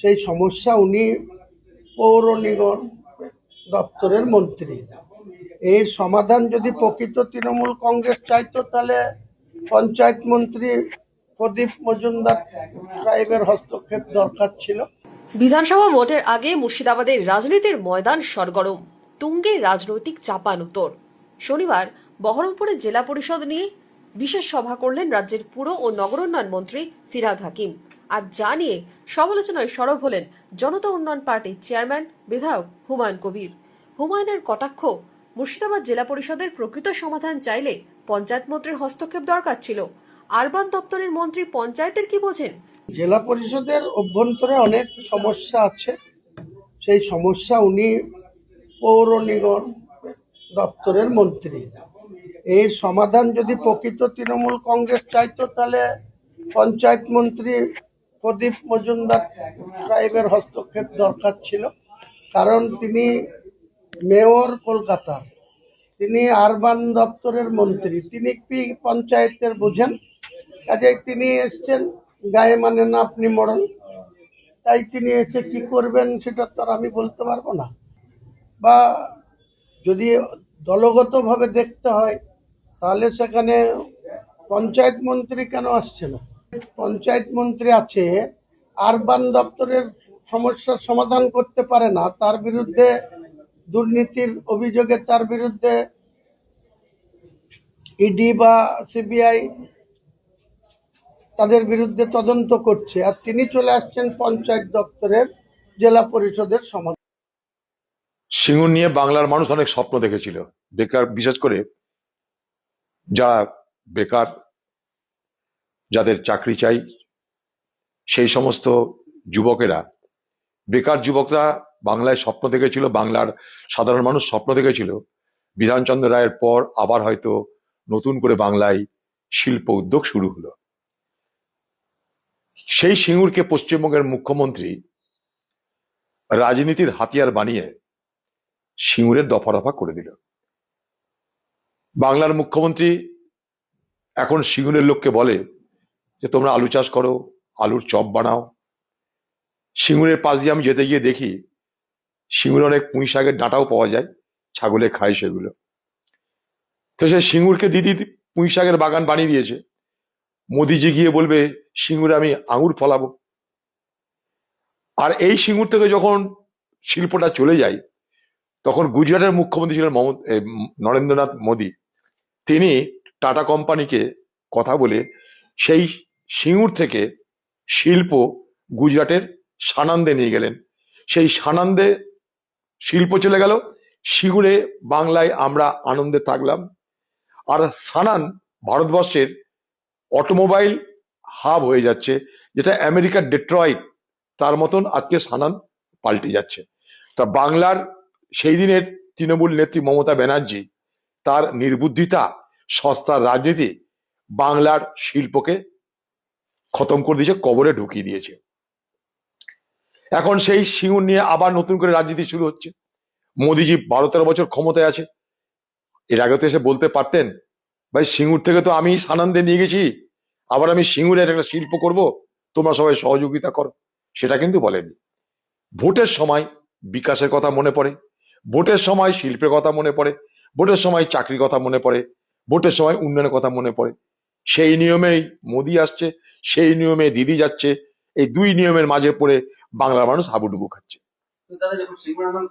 সেই সমস্যা উনি পৌর নিগম দপ্তরের মন্ত্রী। এর সমাধান যদি প্রকৃত তৃণমূল কংগ্রেস চাইতো তাহলে পঞ্চায়েত মন্ত্রী প্রদীপ মজুমদার সাহেবের হস্তক্ষেপ দরকার ছিল। বিধানসভা ভোটের আগে মুর্শিদাবাদের রাজনীতির ময়দান সরগরম, তুঙ্গে রাজনৈতিক চাপানুতোর। শনিবার বহরমপুরে জেলা পরিষদ নিয়ে বিশেষ সভা করলেন রাজ্যের পুর ও নগরোন্নয়ন মন্ত্রী ফিরহাদ হাকিম। আর যা নিয়ে সমালোচনায় সরব হলেন জনতা উন্নয়ন পার্টির চেয়ারম্যান বিধায়ক হুমায়ুন কবির। হুমায়ুনের কটাক্ষ, মুর্শিদাবাদ জেলা পরিষদের প্রকৃত সমাধান চাইলে পঞ্চায়েত মন্ত্রীর হস্তক্ষেপ দরকার ছিল। আরবান দপ্তরের মন্ত্রী পঞ্চায়েতের কি বোঝেন? জেলা পরিষদের অভ্যন্তরে অনেক সমস্যা আছে, সেই সমস্যা উনি পৌর নিগম দপ্তরের মন্ত্রী। এর সমাধান যদি প্রকৃত তৃণমূল কংগ্রেস চাইতো তাহলে পঞ্চায়েত মন্ত্রী প্রদীপ মজুমদার সাহেবের হস্তক্ষেপ দরকার ছিল, কারণ তিনি মেয়র কলকাতার, তিনি আরবান দপ্তরের মন্ত্রী, তিনি কি পঞ্চায়েতের বোঝেন? কাজেই তিনি এসছেন, গায়ে মানে না আপনি মরণ, তাই তিনি এসে কি করবেন সেটা তো আর আমি বলতে পারবো না। বা যদি দলগতভাবে দেখতে হয় তাহলে সেখানে পঞ্চায়েত মন্ত্রী কেন আসছে না? পঞ্চায়েত মন্ত্রী আছে, আরবান দপ্তরের সমস্যার সমাধান করতে পারে না, তার বিরুদ্ধে দুর্নীতির অভিযোগে তার বিরুদ্ধে ইডি বা সিবিআই তাদের বিরুদ্ধে তদন্ত করছে, আর তিনি চলে আসছেন পঞ্চায়েত দপ্তরের জেলা পরিষদের সমাধান। সিঙ্গুর নিয়ে বাংলার মানুষ অনেক স্বপ্ন দেখেছিল। বেকার, বিশেষ করে যারা বেকার, যাদের চাকরি চাই, সেই সমস্ত যুবকেরা, বেকার যুবকরা বাংলায় স্বপ্ন দেখেছিল, বাংলার সাধারণ মানুষ স্বপ্ন দেখেছিল বিধানচন্দ্র রায়ের পর আবার হয়তো নতুন করে বাংলায় শিল্প উদ্যোগ শুরু হলো। সেই সিঙ্গুরকে পশ্চিমবঙ্গের মুখ্যমন্ত্রী রাজনীতির হাতিয়ার বানিয়ে সিঙ্গুরের দফা রফা করে দিল। বাংলার মুখ্যমন্ত্রী এখন সিঙ্গুরের লোককে বলে যে তোমরা আলু চাষ করো, আলুর চপ বানাও। সিঙ্গুরের পাশ দিয়ে আমি যেতে গিয়ে দেখি সিঙ্গুরে অনেক পুঁই শাকের ডাঁটাও পাওয়া যায়, ছাগলে খায় সেগুলো। তো সে সিঙ্গুরকে দিদি পুঁই শাকের বাগান বানিয়ে দিয়েছে। মোদিজি গিয়ে বলবে সিঙ্গুরে আমি আঙুর ফলাবো। আর এই সিঙ্গুর থেকে যখন শিল্পটা চলে যায়, তখন গুজরাটের মুখ্যমন্ত্রী ছিলেন নরেন্দ্রনাথ মোদী। তিনি টাটা কোম্পানিকে কথা বলে সেই সিঙ্গুর থেকে শিল্প গুজরাটের সানান্দে নিয়ে গেলেন। সেই সানান্দে শিল্প চলে গেল, সিঙ্গুরে বাংলায় আমরা আনন্দে থাকলাম। আর সানান ভারতবর্ষের অটোমোবাইল হাব হয়ে যাচ্ছে, যেটা আমেরিকার ডেট্রয়েট, তার মতন আজকে সানান পাল্টে যাচ্ছে। তা বাংলার সেই দিনের তৃণমূল নেত্রী মমতা ব্যানার্জি, তার নির্বুদ্ধিতা, সস্তার রাজনীতি বাংলার শিল্পকে খতম করে দিয়েছে, কবরে ঢুকিয়ে দিয়েছে। এখন সেই সিঙ্গুর নিয়ে আবার নতুন করে রাজনীতি শুরু হচ্ছে। মোদিজি 12-13 বছর ক্ষমতায় আছে, এর আগে তো এসে বলতে পারতেন ভাই সিঙ্গুর থেকে তো আমি সানান্দে নিয়ে গেছি, আবার আমি সিঙ্গুরের একটা শিল্প করব, তোমরা সবাই সহযোগিতা করো। সেটা কিন্তু বলেনি। ভোটের সময় বিকাশের কথা মনে পড়ে, ভোটের সময় শিল্পের কথা মনে পড়ে, ভোটের সময় চাকরির কথা মনে পড়ে, ভোটের সময় উন্নয়নের কথা মনে পড়ে। সেই নিয়মেই মোদি আসছে, সেই নিয়মে দিদি যাচ্ছে। এই দুই নিয়মের মাঝে পড়ে বাংলার মানুষ হাবুডুবু খাচ্ছে।